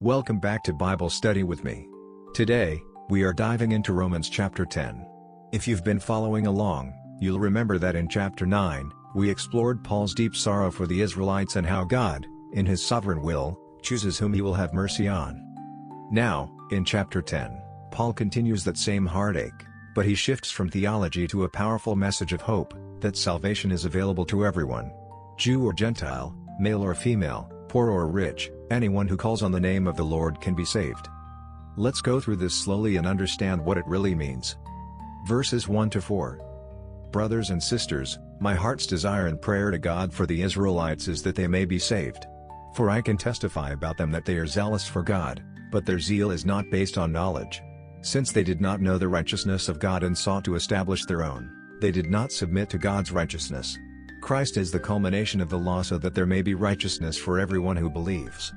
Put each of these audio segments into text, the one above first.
Welcome back to Bible Study with me. Today, we are diving into Romans chapter 10. If you've been following along, you'll remember that in chapter 9, we explored Paul's deep sorrow for the Israelites and how God, in his sovereign will, chooses whom he will have mercy on. Now, in chapter 10, Paul continues that same heartache, but he shifts from theology to a powerful message of hope, that salvation is available to everyone. Jew or Gentile, male or female, poor or rich, anyone who calls on the name of the Lord can be saved. Let's go through this slowly and understand what it really means. Verses 1 to 4. Brothers and sisters, my heart's desire and prayer to God for the Israelites is that they may be saved. For I can testify about them that they are zealous for God, but their zeal is not based on knowledge. Since they did not know the righteousness of God and sought to establish their own, they did not submit to God's righteousness. Christ is the culmination of the law so that there may be righteousness for everyone who believes.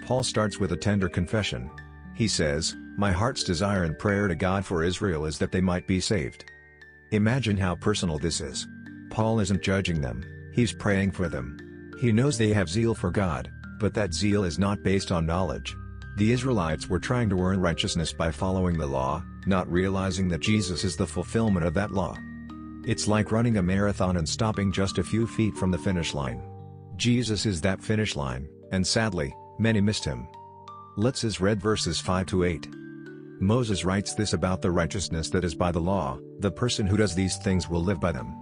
Paul starts with a tender confession. He says, "My heart's desire and prayer to God for Israel is that they might be saved." Imagine how personal this is. Paul isn't judging them, he's praying for them. He knows they have zeal for God, but that zeal is not based on knowledge. The Israelites were trying to earn righteousness by following the law, not realizing that Jesus is the fulfillment of that law. It's like running a marathon and stopping just a few feet from the finish line. Jesus is that finish line, and sadly, many missed him. Let's read verses 5 to 8. Moses writes this about the righteousness that is by the law: the person who does these things will live by them.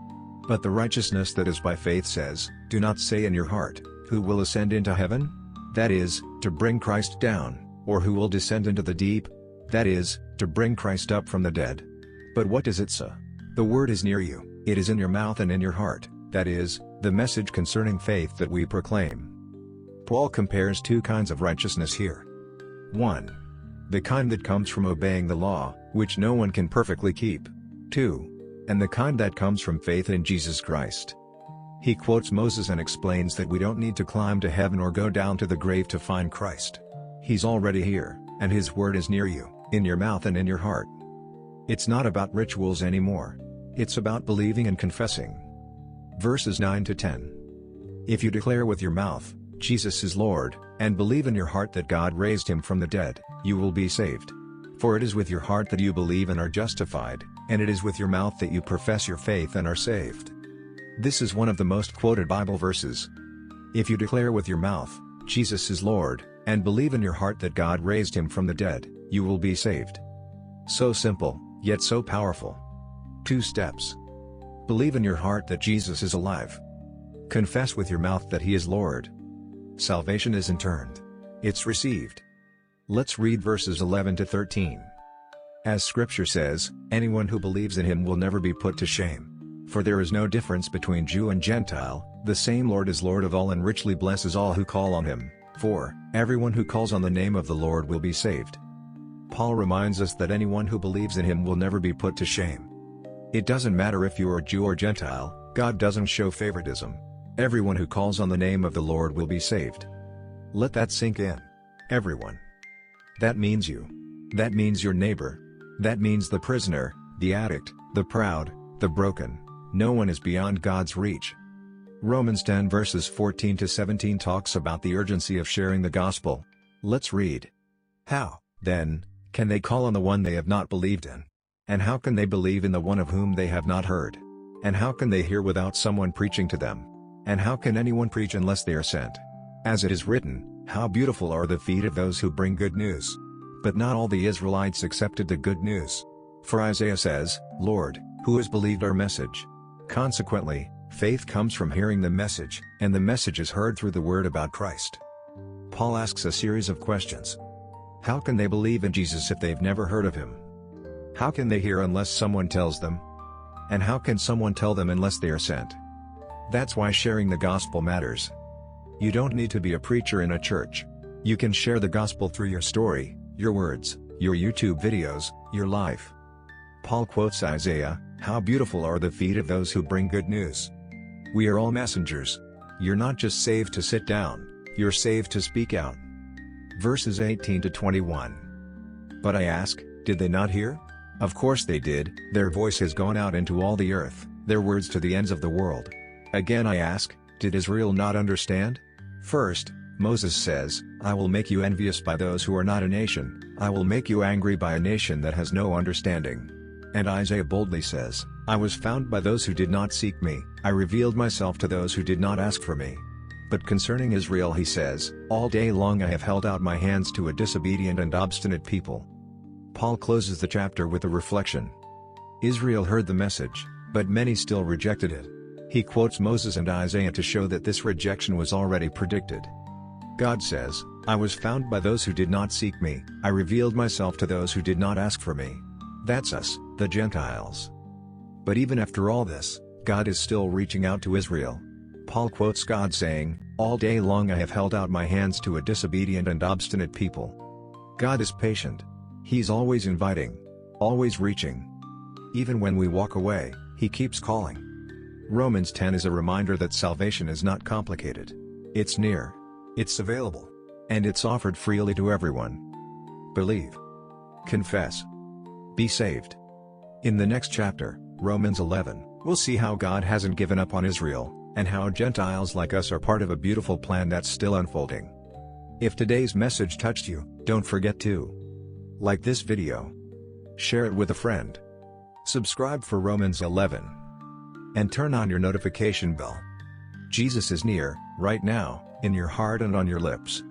But the righteousness that is by faith says, "Do not say in your heart, who will ascend into heaven? That is, to bring Christ down, or who will descend into the deep? That is, to bring Christ up from the dead." But what does it say? The word is near you, it is in your mouth and in your heart, that is, the message concerning faith that we proclaim. Paul compares two kinds of righteousness here. 1. The kind that comes from obeying the law, which no one can perfectly keep. 2. And the kind that comes from faith in Jesus Christ. He quotes Moses and explains that we don't need to climb to heaven or go down to the grave to find Christ. He's already here, and his word is near you, in your mouth and in your heart. It's not about rituals anymore. It's about believing and confessing. Verses 9 to 10. If you declare with your mouth, "Jesus is Lord," and believe in your heart that God raised him from the dead, you will be saved. For it is with your heart that you believe and are justified, and it is with your mouth that you profess your faith and are saved. This is one of the most quoted Bible verses. If you declare with your mouth, "Jesus is Lord," and believe in your heart that God raised him from the dead, you will be saved. So simple, yet so powerful. 2 steps. Believe in your heart that Jesus is alive. Confess with your mouth that he is Lord. Salvation isn't earned. It's received. Let's read verses 11 to 13. As scripture says, anyone who believes in him will never be put to shame. For there is no difference between Jew and Gentile, the same Lord is Lord of all and richly blesses all who call on him, for everyone who calls on the name of the Lord will be saved. Paul reminds us that anyone who believes in him will never be put to shame. It doesn't matter if you are Jew or Gentile, God doesn't show favoritism. Everyone who calls on the name of the Lord will be saved. Let that sink in. Everyone. That means you. That means your neighbor. That means the prisoner, the addict, the proud, the broken. No one is beyond God's reach. Romans 10 verses 14 to 17 talks about the urgency of sharing the gospel. Let's read. How, then, can they call on the one they have not believed in? And how can they believe in the one of whom they have not heard? And how can they hear without someone preaching to them? And how can anyone preach unless they are sent? As it is written, how beautiful are the feet of those who bring good news. But not all the Israelites accepted the good news. For Isaiah says, "Lord, who has believed our message?" Consequently, faith comes from hearing the message, and the message is heard through the word about Christ. Paul asks a series of questions. How can they believe in Jesus if they've never heard of him? How can they hear unless someone tells them? And how can someone tell them unless they are sent? That's why sharing the gospel matters. You don't need to be a preacher in a church. You can share the gospel through your story, your words, your YouTube videos, your life. Paul quotes Isaiah, "How beautiful are the feet of those who bring good news." We are all messengers. You're not just saved to sit down, you're saved to speak out. Verses 18 to 21. But I ask, did they not hear? Of course they did. Their voice has gone out into all the earth, their words to the ends of the world. Again I ask, did Israel not understand? First, Moses says, "I will make you envious by those who are not a nation, I will make you angry by a nation that has no understanding." And Isaiah boldly says, "I was found by those who did not seek me, I revealed myself to those who did not ask for me." But concerning Israel he says, "All day long I have held out my hands to a disobedient and obstinate people." Paul closes the chapter with a reflection. Israel heard the message, but many still rejected it. He quotes Moses and Isaiah to show that this rejection was already predicted. God says, "I was found by those who did not seek me, I revealed myself to those who did not ask for me." That's us, the Gentiles. But even after all this, God is still reaching out to Israel. Paul quotes God saying, "All day long I have held out my hands to a disobedient and obstinate people." God is patient. He's always inviting, always reaching. Even when we walk away, He keeps calling. Romans 10 is a reminder that salvation is not complicated. It's near. It's available. And it's offered freely to everyone. Believe. Confess. Be saved. In the next chapter, Romans 11, we'll see how God hasn't given up on Israel, and how Gentiles like us are part of a beautiful plan that's still unfolding. If today's message touched you, don't forget to like this video, share it with a friend, subscribe for Romans 11, and turn on your notification bell. Jesus is near, right now, in your heart and on your lips.